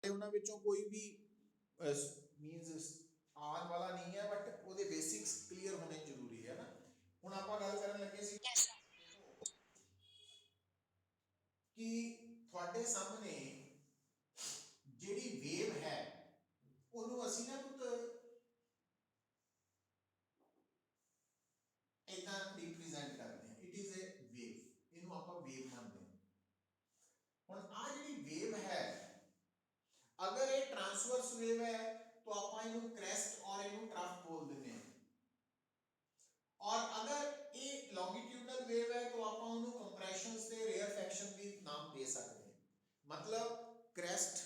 ਉਹਨਾਂ ਵਿੱਚੋਂ ਕੋਈ ਵੀ मीनस आने वाला नहीं है, बट वो बेसिक्स क्लीयर होने जरूरी है ना। हुण आपां गल करन लगे सी कि तुहाडे सामने जिहड़ी वेव है ਉਹਨੂੰ ਅਸੀਂ ना पुत इदां रिप्रेजेंट करते हैं, इट इज ए वेव, इहनूं आपां वेव मानते हैं। हुण आ जिहड़ी वेव है, अगर ये ट्रांसवर्स वेव है तो आप इनू क्रेस्ट और इनू ट्रफ बोल देते हैं, और अगर ये लॉन्गिट्यूडनल वेव है तो आप उन्होंने कंप्रेशन से रेयरफेक्शन भी नाम दे सकते हैं। मतलब क्रेस्ट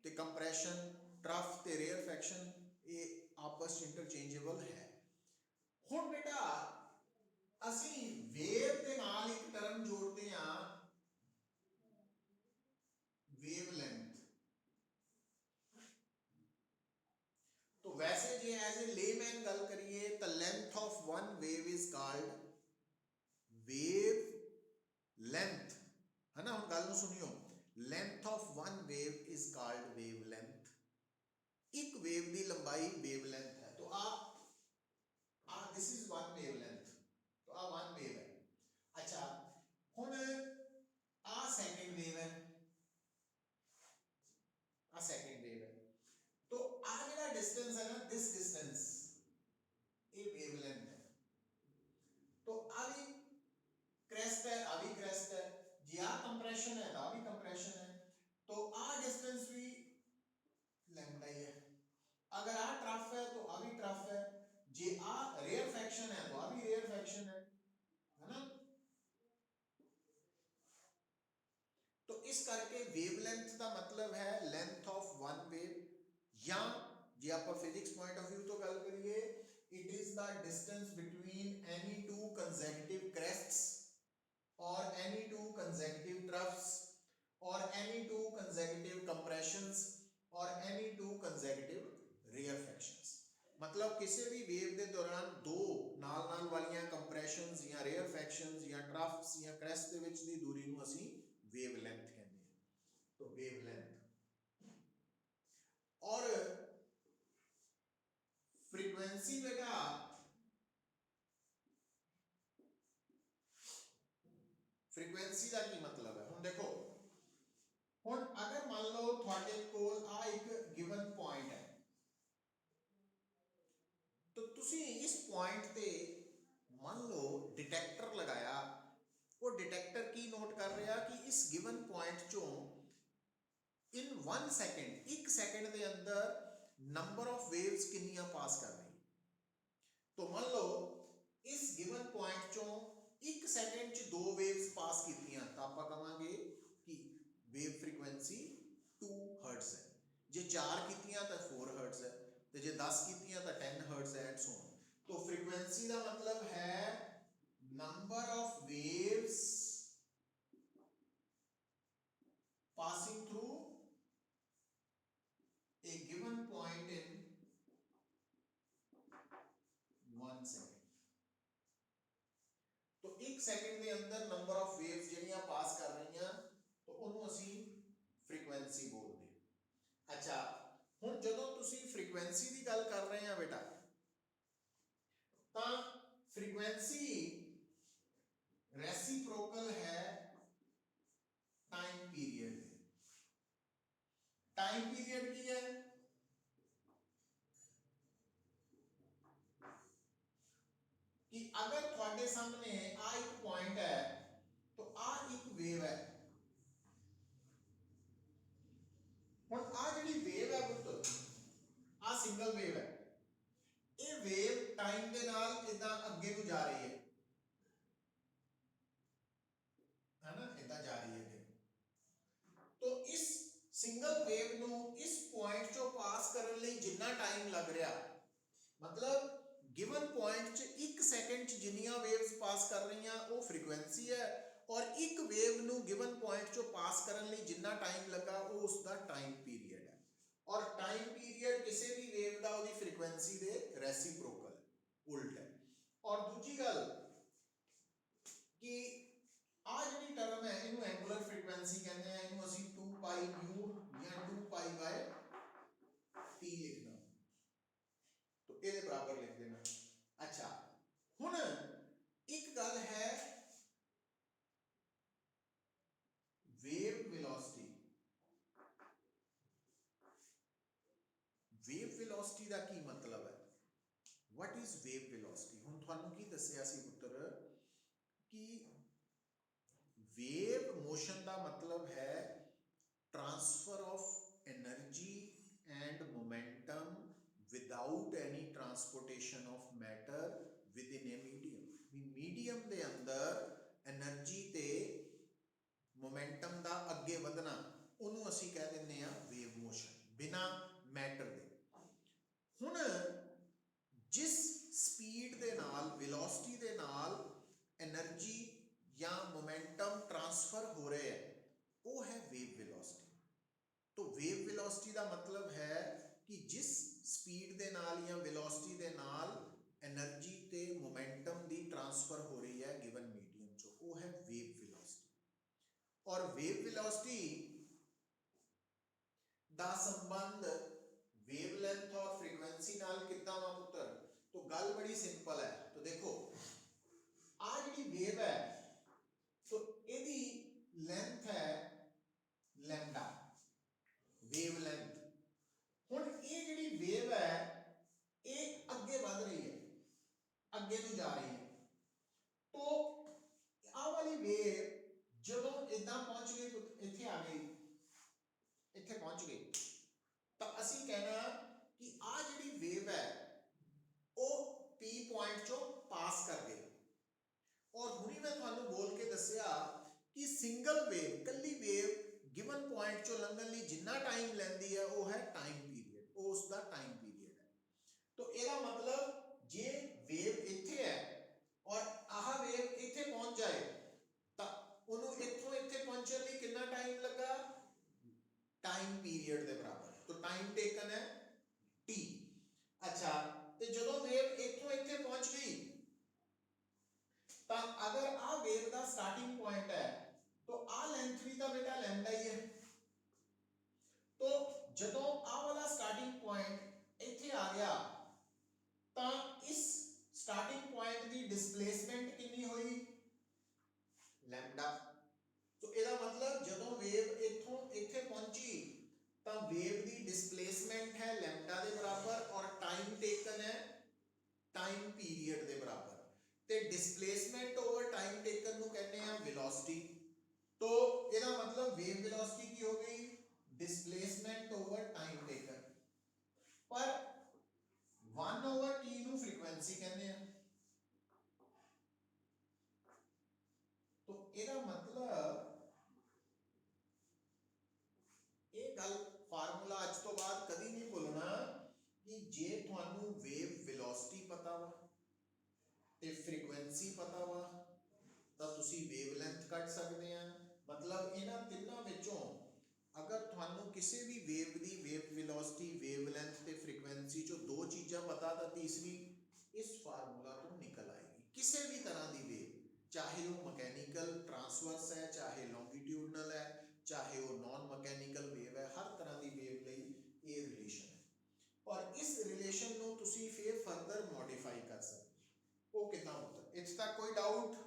ते कंप्रेशन, ट्रफ ते रेयरफेक्शन ये आपस इंटरचेंजेबल है। हुण बेटा असी वेव के नाल एक टर्म जोड़ते हैं, वेवलेंथ। तो वैसे जे एज ए लेमैन गल करिए तो length of one wave is called wavelength, है ना। हम गल नूं सुनियो, length of one wave is called wavelength. एक वेव की लंबाई वेव लेंथ है। तो uh this is one wavelength, तो आ वन वेव है। अच्छा हुण आ सेकंड वेव है, आ सेकंड वेव है। तो आ जिहड़ा डिस्टेंस है ना, दिस डिस्टेंस ये वेवलेंथ है। तो आ भी क्रेस्ट है, आ भी क्रेस्ट है, जी आ कंप्रेशन है, आ भी कंप्रेशन है, तो आ डिस्टेंस भी लैम्डा ही है। अगर आ ट्रफ है तो आ भी ट्रफ है, जे आ रेयरफेक्शन है तो आ भी रेयरफेक्शन है ना। तो इस करके वेवलेंथ का मतलब है लेंथ ऑफ वन वेव, या जे आप फिजिक्स पॉइंट ऑफ व्यू तो गल करिए, it is the distance between any two consecutive crests और एनी टू कंसेक्यूटिव ट्रफ्स और एनी टू कंसेक्यूटिव कंप्रेशंस और एनी टू कंसेक्यूटिव रेयरफेक्शंस। मतलब किसी भी वेव के दौरान दो नाल नाल वालियां कंप्रेशंस या रेयरफेक्शंस या ट्रफ्स या क्रेस्ट के विच दी दूरी नूं असीं वेवलेंथ कहते हैं। तो वेवलेंथ और फ्रीक्वेंसी बेटा, फ्रीक्वेंसी का की मतलब है। हुण देखो, हुण अगर मान लो तुहाडे कोल आ एक गिवन पॉइंट है, तो तुसी इस पॉइंट ते मान लो डिटेक्टर लगाया, वो डिटेक्टर की नोट कर रहा कि इस गिवन पॉइंट चों इन 1 सेकेंड, एक सेकेंड के अंदर नंबर ऑफ वेव्स कितनियां पास कर रही। तो मान लो इस गिवन पॉइंट चों एक सेकेंड च 2 वेव्स पास कीतियां, तो आप कहांगे कि वेव फ्रीक्वेंसी 2 हर्ट्ज है। जे 4 कीतियां तो 4 हर्ट्ज है, तो जे 10 कीतियां तो 10 हर्ट्ज है, एंड सो ऑन। तो फ्रीक्वेंसी का मतलब है number of waves passing through a given point in 1 second. तो एक सेकेंड के अंदर नंबर ऑफ वेव्स जिहड़ियां पास कर रही हैं, तो उन्होंने असीं फ्रीक्वेंसी बोलते हैं। अच्छा हुण जदों तुसीं फ्रीक्वेंसी की गल कर रहे हैं बेटा, तो फ्रीक्वेंसी रेसिप्रोकल है टाइम पीरियड। टाइम पीरियड की है कि अगर थोड़े सामने आ एक पॉइंट है तो आ एक वेव है। हुण आ जिहड़ी वेव है पुੱਤ, आ सिंगल वेव है, ये वेव टाइम के नाल इदां अगे नूं जा रही है ना, इदां जा रही है। तो इस सिंगल वेव नूं इस पॉइंट चों पास करन लई जिन्ना टाइम लग रहा, मतलब गिवन पॉइंट च एक सेकंड च जिन्नियां वेव्स पास कर रही हैं वो फ्रीक्वेंसी है, और एक वेव नूं गिवन पॉइंट चों पास करन लई जिन्ना टाइम लगा वो उसका टाइम पीरियड है। और टाइम पीरियड किसी भी वेव का उसकी फ्रीक्वेंसी के रेसिप्रोकल उल्ट है। और दूसरी गल कि आ जिहड़ी टर्म है इनू एंगुलर फ्रीक्वेंसी कहते हैं, इनू असीं 2 पाई म्यू या 2 पाई वेव वेलोसिटी का की मतलब है, वट इज वेव वेलोसिटी। हुण तुहानूं की दस्सिया सी पुत्र कि वेव मोशन का मतलब है transfer of energy and momentum without any transportation of matter with in a medium. Medium के अंदर एनर्जी ते मोमेंटम का अगे वधना उन्होंने असी कह दें वेव मोशन, बिना मैटर दे। हुण जिस स्पीड के नाल वेलोसिटी के नाल एनर्जी या मोमेंटम ट्रांसफर हो रहे हैं वो है वेव वेलोसिटी। तो वेव वेलोसिटी का मतलब है कि जिस स्पीड के नाल या वेलोसिटी के नाल एनर्जी ते मोमेंटम की ट्रांसफर हो रही है गिवन मीडियम चो, वो है वेव वेलोसिटी। और वेव वेलोसिटी दा संबंध वेवलेंथ और फ्रीक्वेंसी नाल कितना वा पुत्र। तो गल बड़ी सिंपल है। तो देखो आ जी वेव है तो यदी लेंथ है लैम्डा, वेव लेंथ। हुण ये जिहड़ी वेव है ये अगे बढ़ रही है, अगे नूं जा रही है। तो आ वाली वेव जदों इदां पहुंच गई, इत्थे आ गई, इत्थे पहुंच गई, तो असी कहना कि आ जिहड़ी वेव है वो पी पॉइंट चो पास कर गई। और हुणी मैं तुहानूं बोल के दस्सिया कि सिंगल वेव, कल्ली वेव गिवन पॉइंट चो लंघण लई जिन्ना टाइम लैंदी है वो है टाइम पीरियड, वो उसका टाइम पीरियड है। तो ਇਹਦਾ मतलब जे वेव इत्थे है और आह वेव इत्थे पहुंच जाए तो ਉਹਨੂੰ ਇੱਥੋਂ ਇੱਥੇ ਪਹੁੰਚਣ ਲਈ कितना टाइम लगा, टाइम पीरियड के बराबर। तो टाइम टेकन है टी। अच्छा, तो जो वेव इत्थों इत्थे पहुंच गई तो अगर आ वेव का स्टार्टिंग पॉइंट है तो आ लेंथ भी तो बेटा लैम्डा ही है। तो जो आ वाला स्टार्टिंग पॉइंट इत्थे आ गया तो इस स्टार्टिंग पॉइंट की डिस्प्लेसमेंट कितनी हुई, लैम्डा। तो ਇਹਦਾ मतलब जो वेव इत्थों इत्थे पहुंची तो वेव की डिस्प्लेसमेंट है लैम्डा के बराबर और टाइम टेकन है टाइम पीरियड के बराबर। ते डिस्प्लेसमेंट ओवर टाइम टेकन नु कहते हैं वेलोसिटी। तो ਇਹਦਾ मतलब वेव वेलोसिटी की हो गई डिस्प्लेसमेंट ओवर टाइम टेकन, पर 1 ओवर टी नु फ्रीक्वेंसी कहते हैं। तो ਇਹਦਾ मतलब ये गल फार्मूला अज तो बाद कभी नहीं भूलना कि जे तुहानू वेव वेलोसिटी पता वा ते फ्रीक्वेंसी पता वा तो तुसी वेवलेंथ कट सकते हैं। मतलब इन्हां तिन्नां विचों अगर तुहानू किसी भी वेव की वेव वेलोसिटी, वेवलेंथ ते फ्रीक्वेंसी चो दो चीज़ां पता तो तीसरी इस फार्मूला तो निकल आएगी। किसी भी तरह की वेव, चाहे वो मैकेनिकल ट्रांसवर्स है, चाहे लॉन्गिट्यूडनल है, चाहे वो नॉन मैकेनिकल वेव है, हर तरह की वेव लई ये रिलेशन है। और इस रिलेशन को तुसी फिर फर्दर मॉडिफाई कर सकते हो। वो कितना होता है, इस तक कोई डाउट?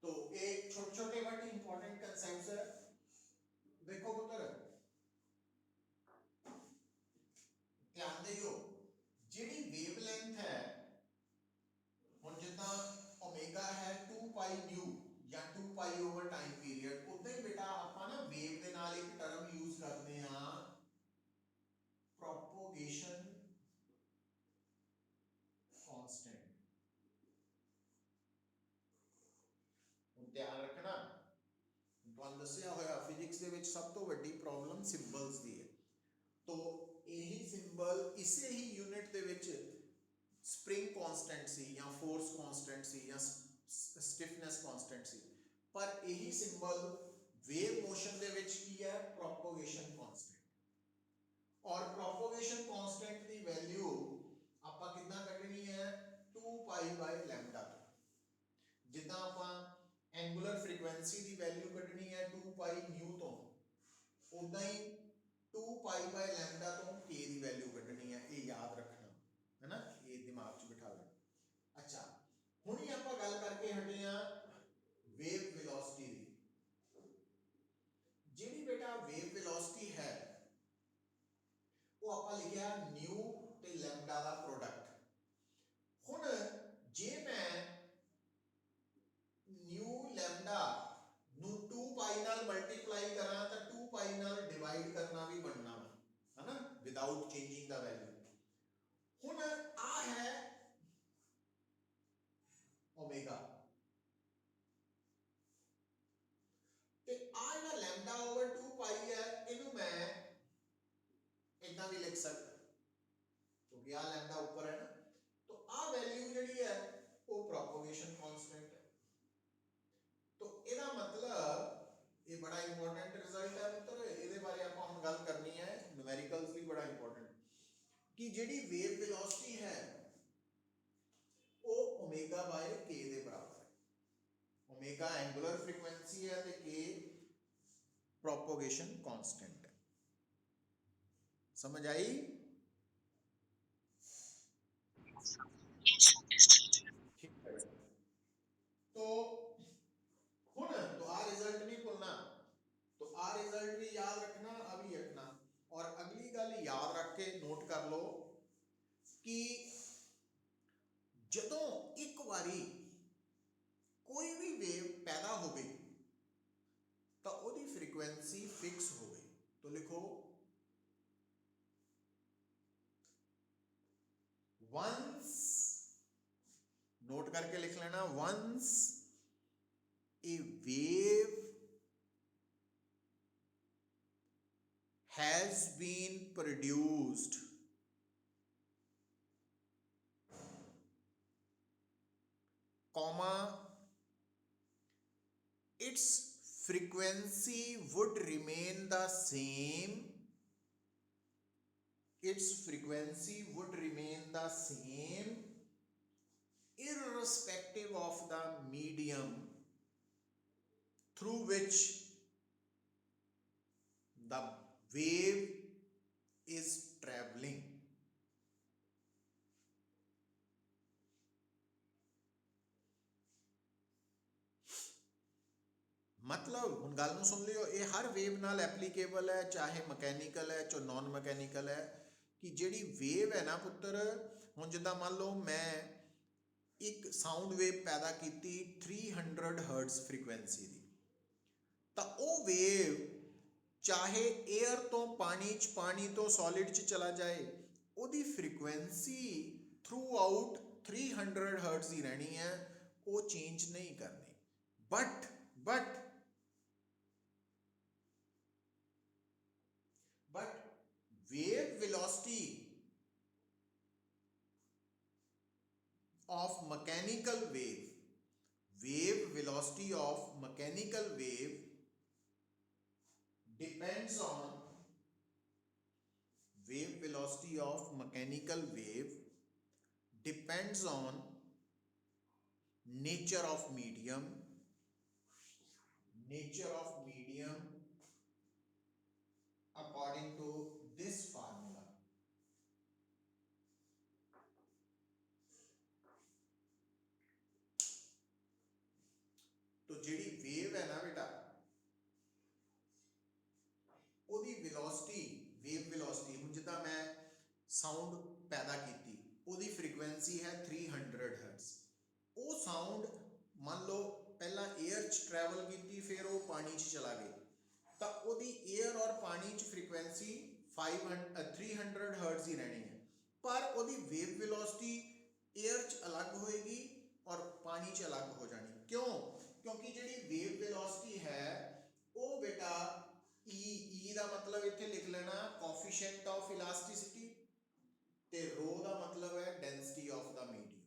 तो एक छोटे छोटे बट इंपॉर्टेंट कंसेप्ट्स है। देखो पुत्र ध्यान दियो, जिहड़ी वेवलेंथ है हुण जिद्दां ओमेगा है 2 पाई न्यू या 2 पाई ओवर टाइम पीरियड, उदां ही बेटा आपां ना वेव दे नाल एक टर्म यूज करते हां प्रोपोगेशन कांस्टेंट। हुण ध्यान रखना, तुहानूं दस्सिया होया फिजिक्स दे विच सब तो वड्डी प्रॉब्लम सिंबल्स दी है। तो यही सिंबल इसे ही यूनिट दे विच स्प्रिंग कांस्टेंट सी या फोर्स कांस्टेंट सी या स्टिफनेस कांस्टेंट सी, पर यही सिंबल वेव मोशन दे विच की है प्रोपोगेशन कांस्टेंट। और प्रोपोगेशन कांस्टेंट की वैल्यू आपां कितना कढनी है 2 पाई बाय लैम्डा। जिद्दां आपां एंगुलर फ्रीक्वेंसी की वैल्यू कढनी है 2 पाई न्यू तो, उदां ही 2 पाई बाय लैम्डा तो k की वैल्यू कढनी है। ये याद रखना है ना, ये दिमाग च बिठा लेना। अच्छा, हुण ही आपां गल करके हटे हां wave velocity the. Without changing the value. हुण आ है ओमेगा ते आ जिहड़ा लैम्डा ओवर 2 पाई है इनू मैं इतना भी लिख सकता क्योंकि आ लैम्डा ऊपर है ना, तो आ वैल्यू जिहड़ी है वो प्रोपोगेशन कांस्टेंट है। तो ਇਹਦਾ मतलब ये बड़ा इंपॉर्टेंट रिजल्ट है मित्र, ਇਹਦੇ बारे ਆਪਾਂ ਹੁਣ ਗੱਲ करनी है, न्यूमेरिकल्स भी बड़ा इंपॉर्टेंट कि ਜਿਹੜੀ वेव वेलोसिटी है वो ओमेगा बाय के ਦੇ बराबर है। ओमेगा एंगुलर फ्रीक्वेंसी है ਤੇ के प्रोपोगेशन कांस्टेंट है। समझ आई? ठीक है। तो हुण तो आ रिजल्ट नहीं भूलना, तो आ रिजल्ट भी याद रखना, अभी रखना। और अगली गल याद रख के नोट कर लो कि जदों एक बारी कोई भी वेव पैदा हो गई तो ओदी फ्रीक्वेंसी फिक्स हो गई। तो लिखो वंस, नोट करके लिख लेना, once a wave has been produced, comma, its frequency would remain the same, its frequency would remain the same irrespective of the medium through which the wave is traveling। मतलब हुण गल नूं सुन लियो, ये हर wave नाल applicable है, चाहे mechanical है चाहे नॉन मकैनिकल है। कि जिहड़ी वेव है ना पुत्र, हुण जिद्दां मान लो मैं एक साउंड वेव पैदा की 300 हर्ट्ज फ्रीक्वेंसी की, तो वो वेव चाहे एयर तो पानी तो सॉलिड च चला जाए, ਉਹਦੀ फ्रीक्वेंसी थ्रू आउट 300 हर्ट्ज ही रहनी है, वो चेंज नहीं करनी। But wave velocity of mechanical wave, wave velocity of mechanical wave depends on, wave velocity of mechanical wave depends on nature of medium, nature of medium according to this formula। तो जिहड़ी wave है ना बेटा, ओदी velocity, wave velocity, हुण जिद्दां मैं sound पैदा की, ओदी फ्रीक्वेंसी है 300 हर्ट्ज। वो साउंड मान लो पहला एयर च ट्रैवल की, फिर वो पानी च चला गई, तो ओदी एयर और पानी च फ्रीक्वेंसी 300 हर्ट्ज ही रहनी है, पर ओदी वेव वेलोसिटी एयर च अलग होएगी और पानी च अलग हो जानी। क्यों? क्योंकि जिहड़ी वेव वेलोसिटी है वो बेटा ई दा मतलब इत्थे लिख लेना कोफिशिएंट ऑफ इलास्टिसिटी, ते रो दा मतलब है डेंसिटी ऑफ द मीडियम।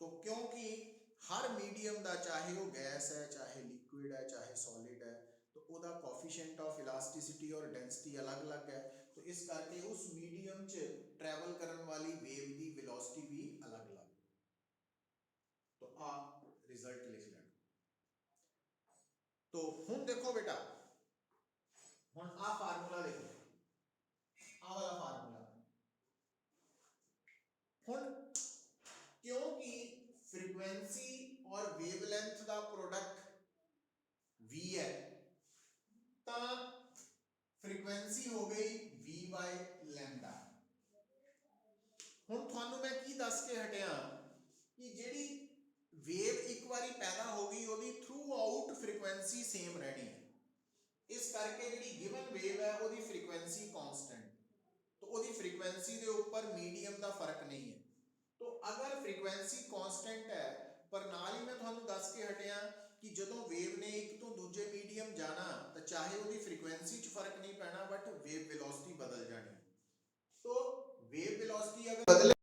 तो क्योंकि हर मीडियम दा, चाहे वो गैस है, चाहे लिक्विड है, चाहे सॉलिड है, तो उसका कोफिशिएंट ऑफ इलास्टिसिटी और डेंसिटी अलग अलग है। तो इस करके उस मीडियम च ट्रैवल करने वाली वेव की वेलोसिटी भी अलग अलग। तो आ रिजल्ट लिख लेना। तो हुण देखो बेटा, हुण आ फार्मूला देखो, आ वाला फार्मूला, हुण क्योंकि फ्रीक्वेंसी और वेवलेंथ का प्रोडक्ट v है, तो फ्रीक्वेंसी हो गई v बाय लैम्डा। हुण थानू मैं की दस के हटिया कि जिहड़ी वेव एक बारी पैदा हो गई, ओदी थ्रू आउट फ्रीक्वेंसी सेम रहनी है। इस करके जिहड़ी गिवन वेव है ओदी फ्रीक्वेंसी कांस्टेंट। तो ਉਹਦੀ ਫ੍ਰੀਕੁਐਂਸੀ ਦੇ ਉੱਪਰ ਮੀਡੀਅਮ ਦਾ ਫਰਕ ਨਹੀਂ ਹੈ। तो अगर फ्रीक्वेंसी कांस्टेंट है पर नाल ही मैं ਤੁਹਾਨੂੰ ਦੱਸ ਕੇ ਹਟਿਆ ਕਿ ਜਦੋਂ ਵੇਵ ਨੇ ਇੱਕ ਤੋਂ ਦੂਜੇ ਮੀਡੀਅਮ ਜਾਣਾ ਤਾਂ ਚਾਹੇ ਉਹਦੀ ਫ੍ਰੀਕੁਐਂਸੀ 'ਚ ਫਰਕ ਨਹੀਂ ਪੈਣਾ ਬਟ ਵੇਵ ਵੈਲੋਸਿਟੀ ਬਦਲ ਜਾਣੀ। तो वेव वेलोसिटी अगर बदले